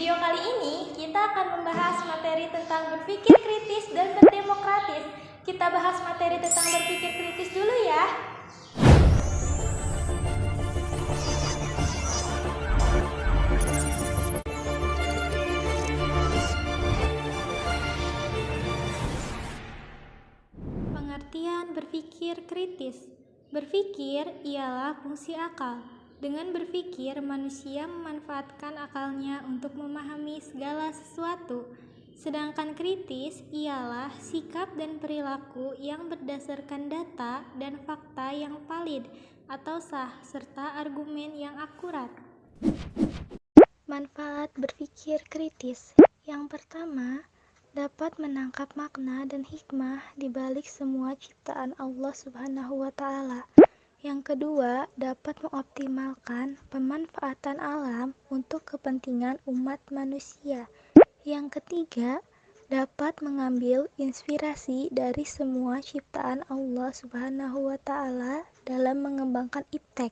video kali ini kita akan membahas materi tentang berpikir kritis dan berdemokratis. Kita bahas materi tentang berpikir kritis dulu ya. Pengertian berpikir kritis. Berpikir ialah fungsi akal. Dengan berpikir, manusia memanfaatkan akalnya untuk memahami segala sesuatu. Sedangkan kritis ialah sikap dan perilaku yang berdasarkan data dan fakta yang valid atau sah, serta argumen yang akurat. Manfaat berpikir kritis. Yang pertama, dapat menangkap makna dan hikmah di balik semua ciptaan Allah Subhanahu wa Ta'ala. Yang kedua, dapat mengoptimalkan pemanfaatan alam untuk kepentingan umat manusia. Yang ketiga, dapat mengambil inspirasi dari semua ciptaan Allah Subhanahu wa Ta'ala dalam mengembangkan iptek.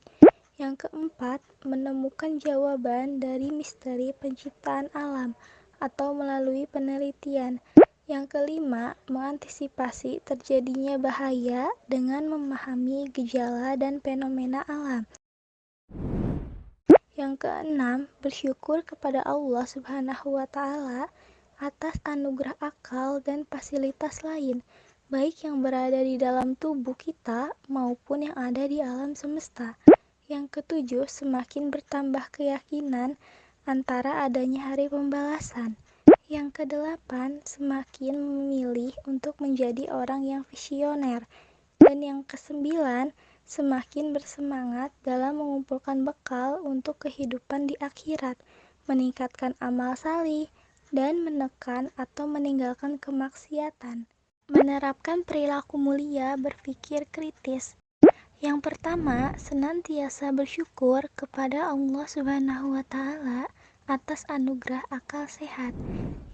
Yang keempat, menemukan jawaban dari misteri penciptaan alam atau melalui penelitian. Yang kelima, mengantisipasi terjadinya bahaya dengan memahami gejala dan fenomena alam. Yang keenam, bersyukur kepada Allah Subhanahu wa Ta'ala atas anugerah akal dan fasilitas lain, baik yang berada di dalam tubuh kita maupun yang ada di alam semesta. Yang ketujuh, semakin bertambah keyakinan antara adanya hari pembalasan. Yang kedelapan, semakin memilih untuk menjadi orang yang visioner. Dan yang kesembilan, semakin bersemangat dalam mengumpulkan bekal untuk kehidupan di akhirat, meningkatkan amal salih, dan menekan atau meninggalkan kemaksiatan. Menerapkan perilaku mulia berpikir kritis. Yang pertama, senantiasa bersyukur kepada Allah Subhanahu wa Ta'ala atas anugerah akal sehat.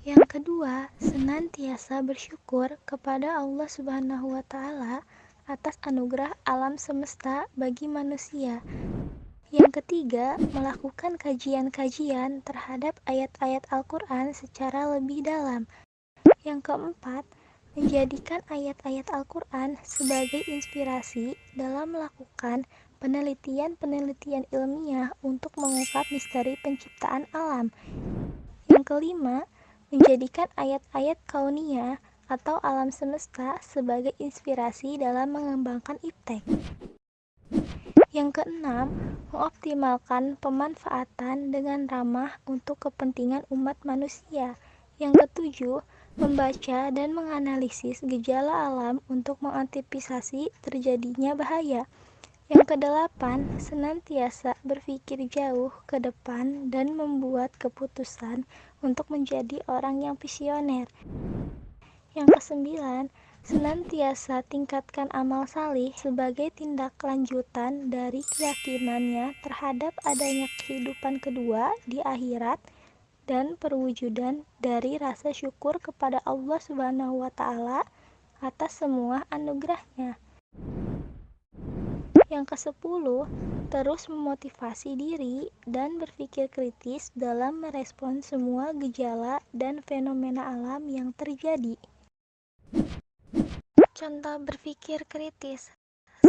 Yang kedua, senantiasa bersyukur kepada Allah Subhanahu wa Ta'ala atas anugerah alam semesta bagi manusia. Yang ketiga, melakukan kajian-kajian terhadap ayat-ayat Al-Quran secara lebih dalam. Yang keempat, menjadikan ayat-ayat Al-Quran sebagai inspirasi dalam melakukan penelitian-penelitian ilmiah untuk mengungkap misteri penciptaan alam. Yang kelima, menjadikan ayat-ayat kauniyah atau alam semesta sebagai inspirasi dalam mengembangkan iptek. Yang keenam, mengoptimalkan pemanfaatan dengan ramah untuk kepentingan umat manusia. Yang ketujuh, membaca dan menganalisis gejala alam untuk mengantisipasi terjadinya bahaya. Yang kedelapan, senantiasa berpikir jauh ke depan dan membuat keputusan untuk menjadi orang yang visioner. Yang kesembilan, senantiasa tingkatkan amal salih sebagai tindak lanjutan dari keyakinannya terhadap adanya kehidupan kedua di akhirat dan perwujudan dari rasa syukur kepada Allah Subhanahu wa Ta'ala atas semua anugerahnya. Yang ke-10, terus memotivasi diri dan berpikir kritis dalam merespon semua gejala dan fenomena alam yang terjadi. Contoh berpikir kritis.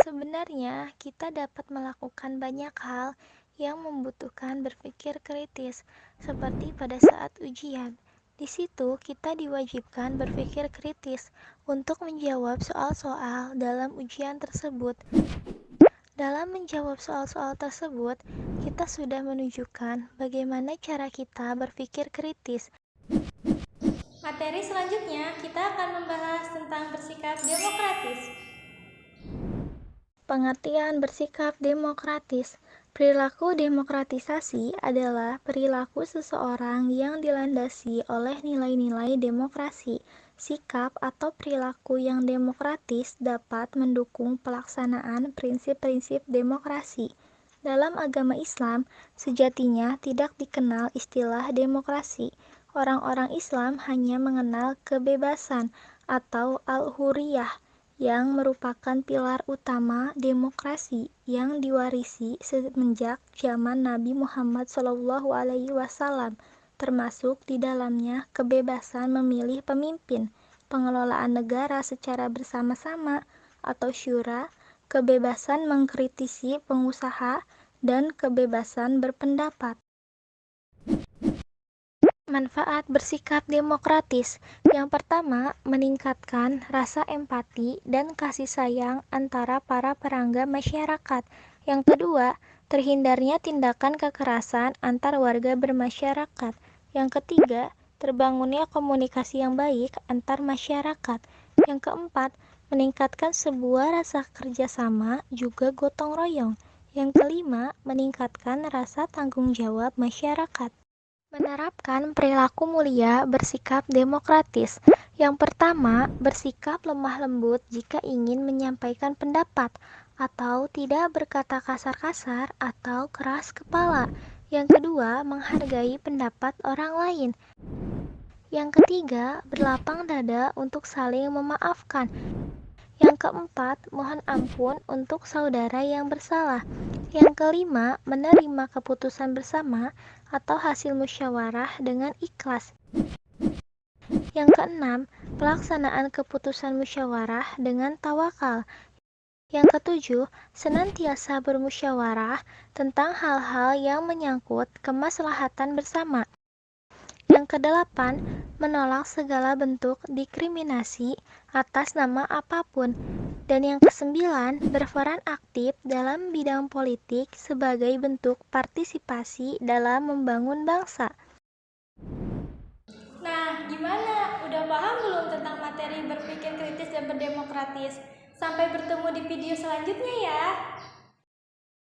Sebenarnya kita dapat melakukan banyak hal yang membutuhkan berpikir kritis, seperti pada saat ujian. Di situ kita diwajibkan berpikir kritis untuk menjawab soal-soal dalam ujian tersebut. Dalam menjawab soal-soal tersebut, kita sudah menunjukkan bagaimana cara kita berpikir kritis. Materi selanjutnya, kita akan membahas tentang bersikap demokratis. Pengertian bersikap demokratis. Perilaku demokratisasi adalah perilaku seseorang yang dilandasi oleh nilai-nilai demokrasi. Sikap atau perilaku yang demokratis dapat mendukung pelaksanaan prinsip-prinsip demokrasi. Dalam agama Islam, sejatinya tidak dikenal istilah demokrasi. Orang-orang Islam hanya mengenal kebebasan atau al-hurriyah, yang merupakan pilar utama demokrasi yang diwarisi semenjak zaman Nabi Muhammad SAW. termasuk di dalamnya kebebasan memilih pemimpin, pengelolaan negara secara bersama-sama atau syura, kebebasan mengkritisi pengusaha, dan kebebasan berpendapat. Manfaat bersikap demokratis. Yang pertama, meningkatkan rasa empati dan kasih sayang antara para perangga masyarakat. Yang kedua, terhindarnya tindakan kekerasan antar warga bermasyarakat. Yang ketiga, terbangunnya komunikasi yang baik antar masyarakat. Yang keempat, meningkatkan sebuah rasa kerjasama juga gotong royong. Yang kelima, meningkatkan rasa tanggung jawab masyarakat. Menerapkan perilaku mulia bersikap demokratis. Yang pertama, bersikap lemah lembut jika ingin menyampaikan pendapat, atau tidak berkata kasar-kasar atau keras kepala. Yang kedua, menghargai pendapat orang lain. Yang ketiga, berlapang dada untuk saling memaafkan. Yang keempat, mohon ampun untuk saudara yang bersalah. Yang kelima, menerima keputusan bersama atau hasil musyawarah dengan ikhlas. Yang keenam, pelaksanaan keputusan musyawarah dengan tawakal. Yang ketujuh, senantiasa bermusyawarah tentang hal-hal yang menyangkut kemaslahatan bersama. Yang kedelapan, menolak segala bentuk diskriminasi atas nama apapun. Dan yang kesembilan, berperan aktif dalam bidang politik sebagai bentuk partisipasi dalam membangun bangsa. Nah, gimana? Udah paham belum tentang materi berpikir kritis dan berdemokratis? Sampai bertemu di video selanjutnya ya.